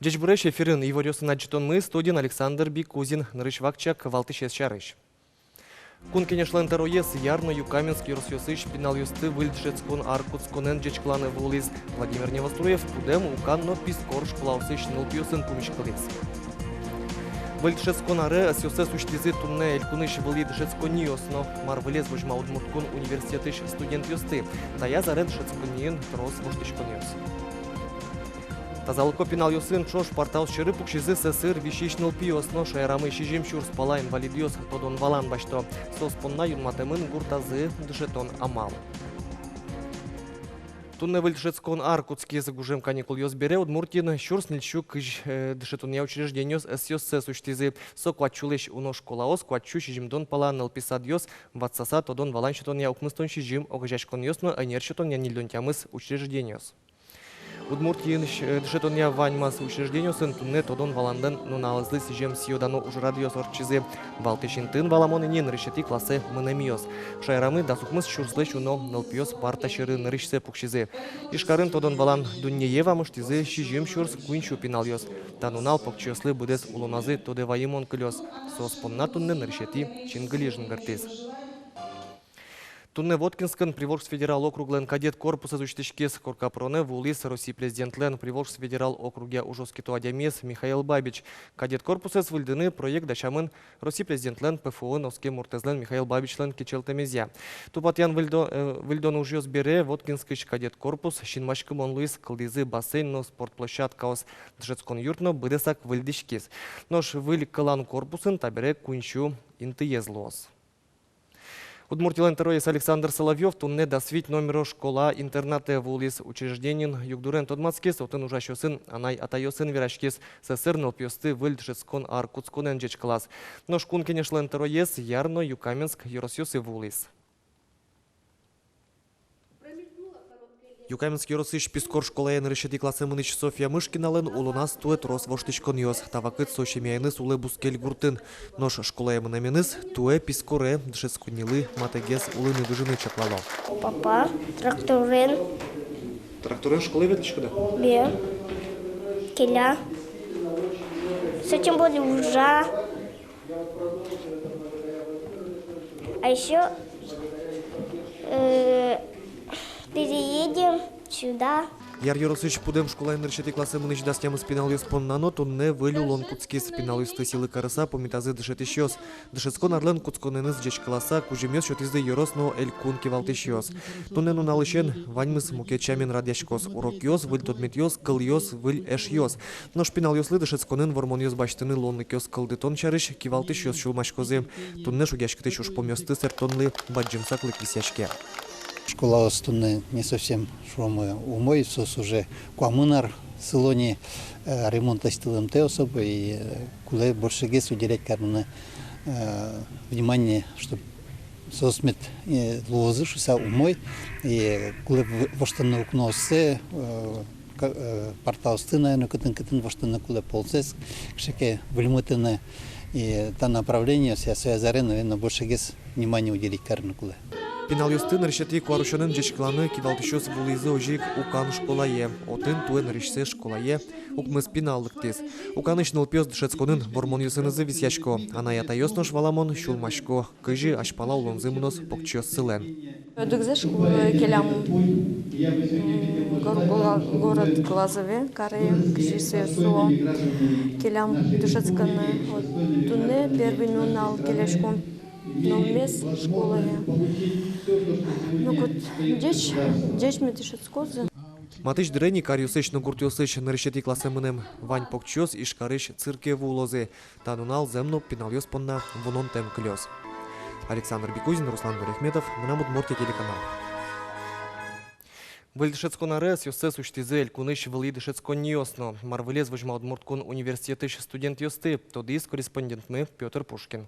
Джечбуреш эфирин Иворёсын аджитон студен Александр Бикузин, Нырышвакчак, Валтышес Шарыш. Кун кенешлен тероес ярно Юкаменский Росьосыш пинал юсты выльдшецкон Аркутсконен джечкланы вулиз Владимир Невоструев пудем уканно пискор шклаусыш нылпиосын пумишкалес. Выльдшецкон аре асёсе суштизы тунне элькуныш вылидшецкониосно марвелез вожма удмурткон университетыш студент юсты, тая зарен шецконien трос воштышкониос. Тазалко пинал юсын чош портал шыры пукшизы сысыр вещичныл пиосно шайрамы шижим шур спала инвалидиос тодон валан башто соспонна юнматемын гуртазы дышетон амал. Тунне выльдшецкон Аркутский загужем каникул бере удмуртин шур снильчук дышетония учреждениос эсёссе суштизы соквачулыш уно школаос квачу шижимдон пала нылписадиос ватсаса тодон валан шетония укмыстон шижим огажашкониосно энершетония нильдонтямыс учреждениос. Удмуртин дышетония ваньмас учреждению сын тунне тодон валанден нуналызлы сижем сиодано уж радиос орчизы Балтышинтын валамон инен решети классы мынемиос. Шайрамы дасукмыс шурслыш уно нылпиос парта шыры нырышсе пукшизы. Ишкарын тодон валан дуннеева муштизы шижем шурс куинчу пиналиос. Танунал покчослы будес улуназы тодеваимон клёс. Соспонна тунне нырышети чингылижн гартез. Тунне Воткинскан Приволжск федерал округлен кадет корпуса зучтышкес коркапроне вулис России президентлен Приволжск федерал округе ужоски туадямес Михаил Бабич. Кадет корпуса свыльдыны проект дашамын России президентлен ПФО носке муртезлен Михаил Бабичлен кичелтемезя. Тупатян выльдон ужёс бере Воткинскыш кадет корпус шинмашкы монлуис кылдызы бассейн спортплощадкаос дышецкон юртно быдесак выльдышкес. Нож выль кылан корпусын табере кунчу интыезлос. Удмуртилен тероес Александр Соловьев тунне досвить номеро школа-интернате вулис учрежденин югдурен тодмацкес, отын ужашосын анай атайосын верашкес сесыр нылпиосты выльдшецкон Аркутсконен джеч класс. Но шкун кенешлен тероес ярно Юкаменск Еросьосы вулис. Юкаменский Росыш пискор школаен решети классы мыныч Софья Мышкинален улунас тует рос воштышкониос. Тавакыт сошемяйныс улы бускель гуртын. Нож школаен мынаминыс туе пискоре дшецкунилы матегес улыны дужины чаклало. Папа, тракторен. Тракторен школы веточка, да? Бе. Келя. С этим будет ужа. А еще переедем сюда. Яр Еросыч пудем школаен решети классы мыныч дастям спинал споннано, тунне вылю лон куцкис спинал юсты силы караса помитазы дышет ищёс. Дышецкон арлен куцконеныз джеч класса кужемёс шотизды ерос, но эль кунки валтышёс. Тунне нуналышен ваньмыс мукечамен радяшкос. Урок ёс, выль тодметёс, кыл ёс, выль эш ёс. Но шпинал ёслы дышецконен вормон ёс баштыны лонны кёс кылдытон чарыш, кивалтышёс шулмашкозы. Тунне шугяшкты чуш помёсты сертонлы баджимсаклы квисячке. Школа остунны не совсем шумы умой, сос уже куамынар сылони ремонт астилым те особо и куле больше гес уделять карманы внимание, чтобы сосмет лозы шуса умой и куле воштаны укносы портал стына, но кытын воштаны куле полцес, кшеке вельмытыны и та направление вся связарена, наверное, больше гес внимание уделить карманы куле. Пинал юсты решети куарушанын джечкланы кивалтышёс вулизы ожик укан школае. Отын туен решсе школае укмыс пиналлык тез. Уканыш нылпёс дышецконын вормон юсынызы висячко. Ана ятайоснош валамон шулмашко. Кыжи ашпала улонзы мунос покчёс сылен. Дыгзеш келям город Глазове, Каре, Кжисе, Суо, келям дышецканы. Тунне первый нунал келешком. Но вместе школы. Ну вот дечь мы дышат скозы. Матыш дрени кариусыч ногуртиосыч на решети классы мынем вань покчос и шкарыш цирке вулозы. Танунал земно пиналёс понна вунон тем клёс. Александр Бикузин, Руслан Нурехметов, Мнамут Морти телеканал. Выльдшецкон арес юссе суштизель куныш вылидшецкон ниосно. Марвелез вожма удмурткон университетыш студент юсты. Тодис корреспондент мы Петр Пушкин.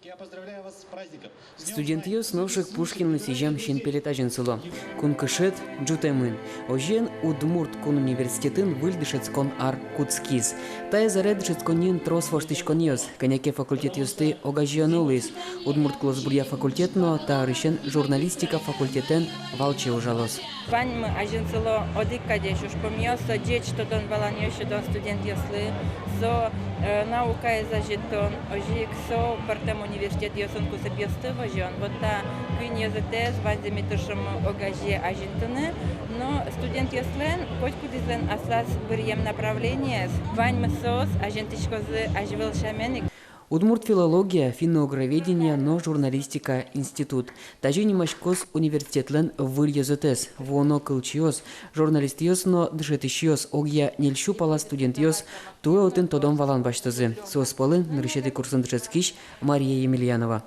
Я поздравляю вас с праздником. Студентиос новших Пушкин сижам щен пелетажен село. Кун кышет джутемын. Ожен Удмурт кун университетын выльдышец кон ар куцкиз. Тая заредышец конин трос воштышконьос. Коняке факультет юсты огажионулис. Удмурт клосбурья факультетно та рышен журналистика факультетен валче ужалос. Вань мы ажен село одик кадешуш помьёс, со деч что дон баланьёши дон студент ясли, со наука из ажитон, ожик со партем университет ясон кусапьёсты вожен. Вот та квин язытез вань заметушем огаже ажинтыны, но студент яслен, хоть кудизлен аслас бырьем направление, вань мы сос ажентичкозы аживел шаменик. Удмурт филология, финно-угроведение, но журналистика институт. Тажи немашкос университетлен выльезетес, воно кылчиос, журналистиос, но дышетищиос, огья нельщу пала студентиос, туэотын тодом валан баштазы. Соспалы, нарышеты курсын дышецкиш, Мария Емельянова.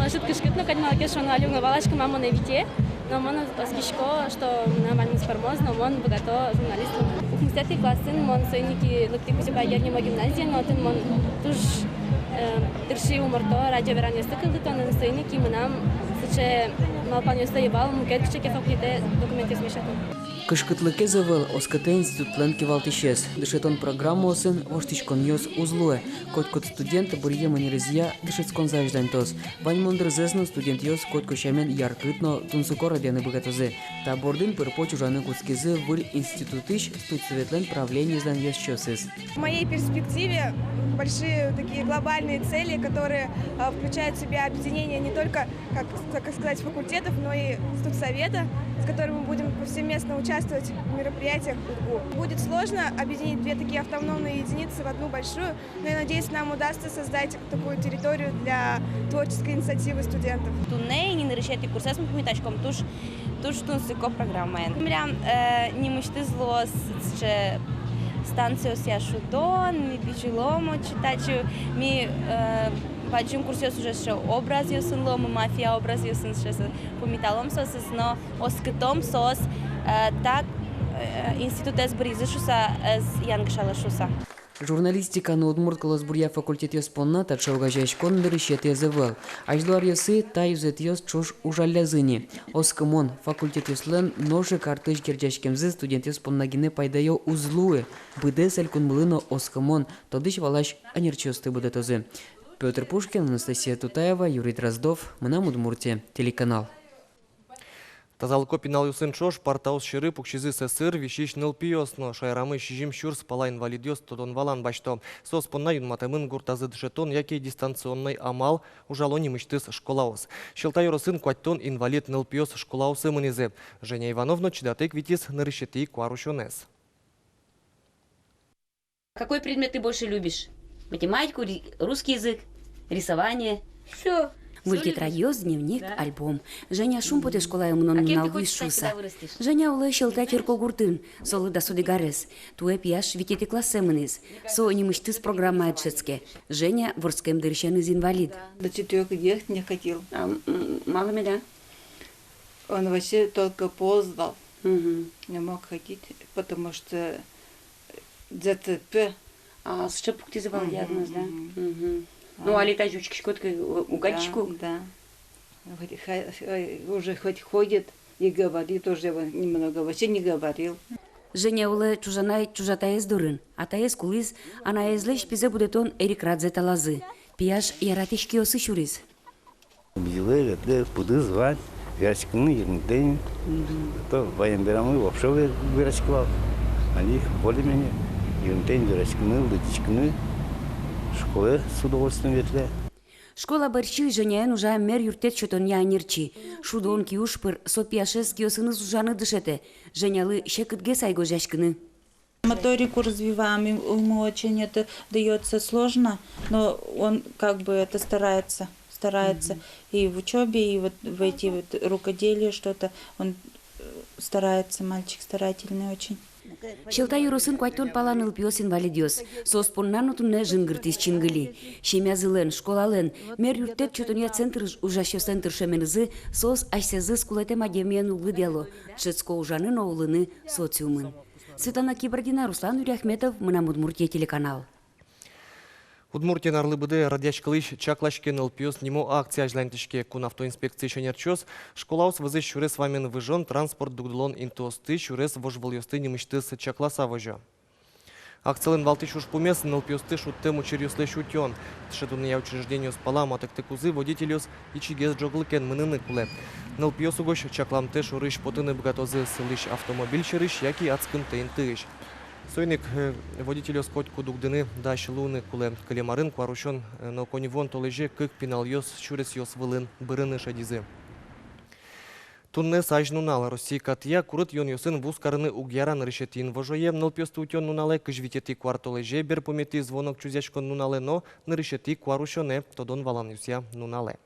Жидкий шкитну, когда малкеш, он алюгна валашка, маму на вите, но он спешко, что на маму сформоз, но он богато журналистом. У мстяти классын, он сойники луктику себя ярнема гимназия, но он туж Ирши уморто, радио верание стыкалды, то на сойники мы нам, сыче малпанью стоевал, мукет, чеке факультет документы смешатым. Кышкытлыке завыл, оскыте институтлен кевалтышес. Дышетон программу сын, воштичкон йос узлуе. Котькот студент бурье манерезия дышецкон завждантос. Вань мундрзезно студент йос котко шамен яркытно тунсуко радианы богатозы. Та бордын пырпо чужаны куцкизы выль институтыш студсоветлен правление здан йос чосыз. В моей перспективе большие такие глобальные цели, которые включают в себя объединение не только, как сказать, факультетов, но и студсовета, с которым мы будем повсеместно участвовать в мероприятиях УДГУ. Будет сложно объединить две такие автономные единицы в одну большую, но я надеюсь, нам удастся создать такую территорию для творческой инициативы студентов. Туней не решати курсес ми помітачком, туж тунсико програма. Мрям не мечти зло ще станцію Сяшудон, ми біжиломо читачу, ми Паджим курсиос уже ще образ юсин ломо, мафия образ юсин ще поміталом сос, но оскитом сос так институтес бризишуса с янгшалашуса. Журналистика на Удмурт класбурья факультет йоспонна тачалгажеш кондырышет язывал. Аждуар йосы та юзет йос чош ужалязыни. Оскымон факультет йослен ножи картыш герджашкемзы студент йоспоннагине пайдайо узлуы. Быде сәлькун мылыно оскымон, тодыш валаш анерчосты быдетозы. Петр Пушкин, Анастасия Тутаева, Юрий Дроздов. Мы на Удмуртия. Телеканал. Тазалко пинал юсын чош, партаус шыры пукшизы сесыр, вишиш нылпиосно, шайрамы шижим шурс пала инвалидиос тодон валан башто. Соспонна юнматамын гуртазы дышетон, яке дистанционный амал, ужалони мыштыс школаус. Шилтай росын куаттон инвалид нылпиос школаусы мынизе. Женя Ивановна чидатек витис нарышети куарушонес. Какой предмет ты больше любишь? Математику, русский язык, рисование? Все. Мультитрадиоз, дневник, альбом. Женя шумпоте школа умнон налвы шуса. Женя улы шелта терко гуртын, солы да судигарес. Туэ пьяш витети классемыныз. Со немыштыз программа отшецке. Женя ворскем дырщен из инвалид. До 4 ехать не хотел. Мало меда? Он вообще только поздал. Не мог ходить, потому что ДЦП. А с чепук ты завал диагноз, да? Ну, а летать жучки шкотка угадчику? Да. Уже хоть ходит и говорит, уже немного, вообще не говорил. Женя улы чужатаез дурын. Атаез кулиз, анаезлеш пизе будетон эрикрадзе талазы. Пияш яратишки осы шурис. Билы, пуды звать, вирачкины, ерндень. То военберамы вообще вирачковал. Они более-менее ерндень, вирачкины, лытичкины. Школы с удовольствием ветля. Школа барчи Женяен уже мер юртет чотон я нерчи. Шудон киушпыр сопьяшес киосыны сужаны дышете. Женялы шекытге сайго жашкины. Моторику развиваем, ему очень это дается сложно, но он как бы это старается и в учебе, и вот в эти вот рукоделия что-то он старается, мальчик старательный очень. Шелта юрусын куайтон паланыл пиос инвалидиос. Соспоннану тунне жингыртис чингыли. Шемязылен, школален, мер юртет чотония центр ужаще центр шеменызы, сос айсезы скулетем адемиян углы дело. Шецко ужаны наулыны социумын. Светлана Кибардина, Руслан Юрьяхметов, мы на Удмуртия телеканал. Удмуртия нарлыбыды радиачкалыш чаклашкен ЛПС нимо акция жлантышке кун автоинспекции шенерчос, школаус вызы шурес вамен выжон транспорт дугдлон интосты шурес вожвалёсты немыштыс чакласа вожо. Акциялын валты шушпумес НЛПСты шуттем учерюслы шутен. Тшедуния учреждению спала матыкты кузы водителюс и чигез джоглыкен мыныны куле. НЛПС угош чакламты шурыш потыны бгатозы сылыш автомобиль шырыш, яки ацкым тейн тыыш. Сойник водителю скотку дугдыны да шилуны куле калемарын кварушон но коневон толеже кык пинал йос шурес йос вылын бырыны шадизы. Тунне сажнунал Россия катья курыт йон йосын вускарыны угьяран решетин вожоем НЛПСты утен нунале кыжвитети квартолеже берпомети звонок чузячкон нунале но нарешети кварушоне тодон валан юся нунале.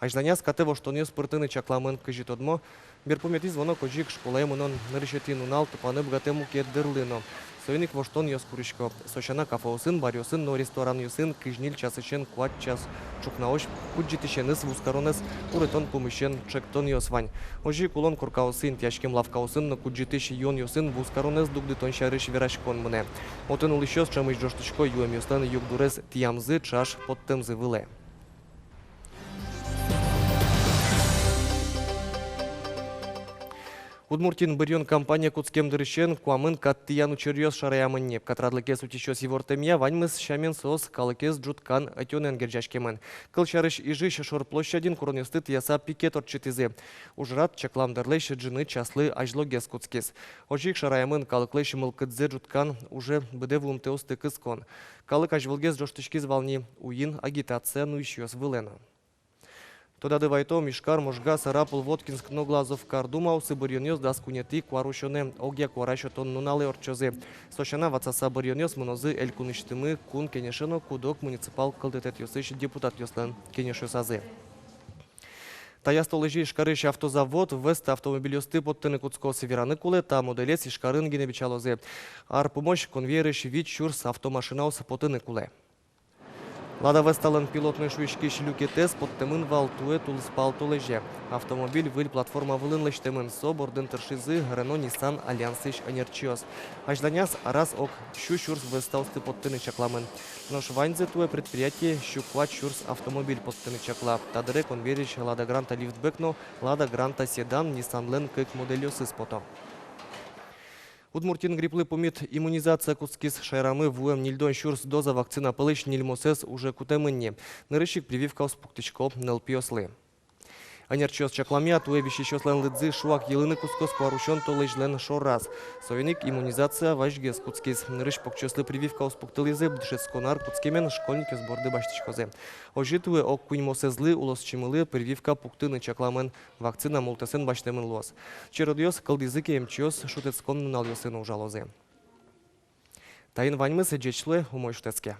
Ажданя скате воштон йос пыртыны чакламын кыжитодмо берпомети звонок ожик школе мунон нарешети нунал тупаны бгатему кеддырлыно. Сойник воштон йос куришко. Сошана кафеосын, барёсын, но ресторан юсын кыжнил часычен кват час чукнаош куджитишеныс вускаронес урытон пумышен чектон йосвань. Ожи кулон куркаосын тяжким лавкаосын но куджитиш йон йосын вускаронес дугдытон шарыш верашкон мыне. Отын улышёс чамыш жоштышко юем йостан югдурес тиямзы чаш подтемзы выле. Удмуртин бырьон компания куцкем дырышен куамын каттияну черьёс шараямынне. Катрадлыкес утищёс евортемья ваньмыс шамен сос калыкес джуткан атёнен гержашкемын. Кыл шарыш ижиш шор площадин куронёстыт яса пикет отчетизе. Ужрат чакламдарлеш джины часлы ажлогес куцкес. Ожик шараямын калыклеш мылкыдзе джуткан уже быдевум теосты кыскон. Калык ажвылгес жоштышкиз волни уин агитация ну ищёс вылена. Тода дывайто Мишкар, Можга, Сарапул, Воткинск, Ноглазов, Кардумау, Сыбырьонёс, Даскунети, Кварушоне, Огья, Кварашотон, Нуналы, Орчозе. Сошана, Вацаса, Бырьонёс, Монозы, Эль Куныштымы, Кун, Кенешено, Кудок, Муниципал, Калдетет Йосыш, депутат Йослен, Кенешосазе. Тая столежи Ишкарыш автозавод, Вест автомобилёсты подтыны Куцко Севераны куле, та моделец Ишкарын Генебичалозе. Ар помощь конвейерыш вид Шурс автомашинаус подтыны куле. Лада Вестален пилотный шуишки шлюки тест под темын валтуе тулспал толеже. Автомобиль выль платформа вылын лештемын со борден тершизы Рено Ниссан Альянсыш Энерчиос. Ажданяс арас ок щу Шурс Вестаусты под тыны чакламын. Но шваньзе туе предприятие щукват Шурс автомобиль под тыны чакла. Тадыре конвериш Лада Гранта лифтбекно, Лада Гранта седан Ниссан Лен кык модельосы спото. Удмуртин гриплы помит иммунизация кускис шайрамы вуем нильдон Шурс доза вакцина пылыш нильмосес уже кутемынне. Нырышик прививка успуктичко НЛПСлы. Анерчиос чакламя туе вещещослен лыдзы шуак елыны кускос кварушон толыжлен шораз. Совеник иммунизация важгес куцкис. Нырыш покчослы прививка успуктылызы дышецконар куцкемен школьники сборды баштичкозе. Ожитуе ок куньмосезлы улос чимылы прививка пуктыны чакламен. Вакцина мултесен баштемен лос. Черодиос калдизыки эмчиос шутецкон нал йосын ужалозе. Тайын ваньмы седжечлы умой штецке.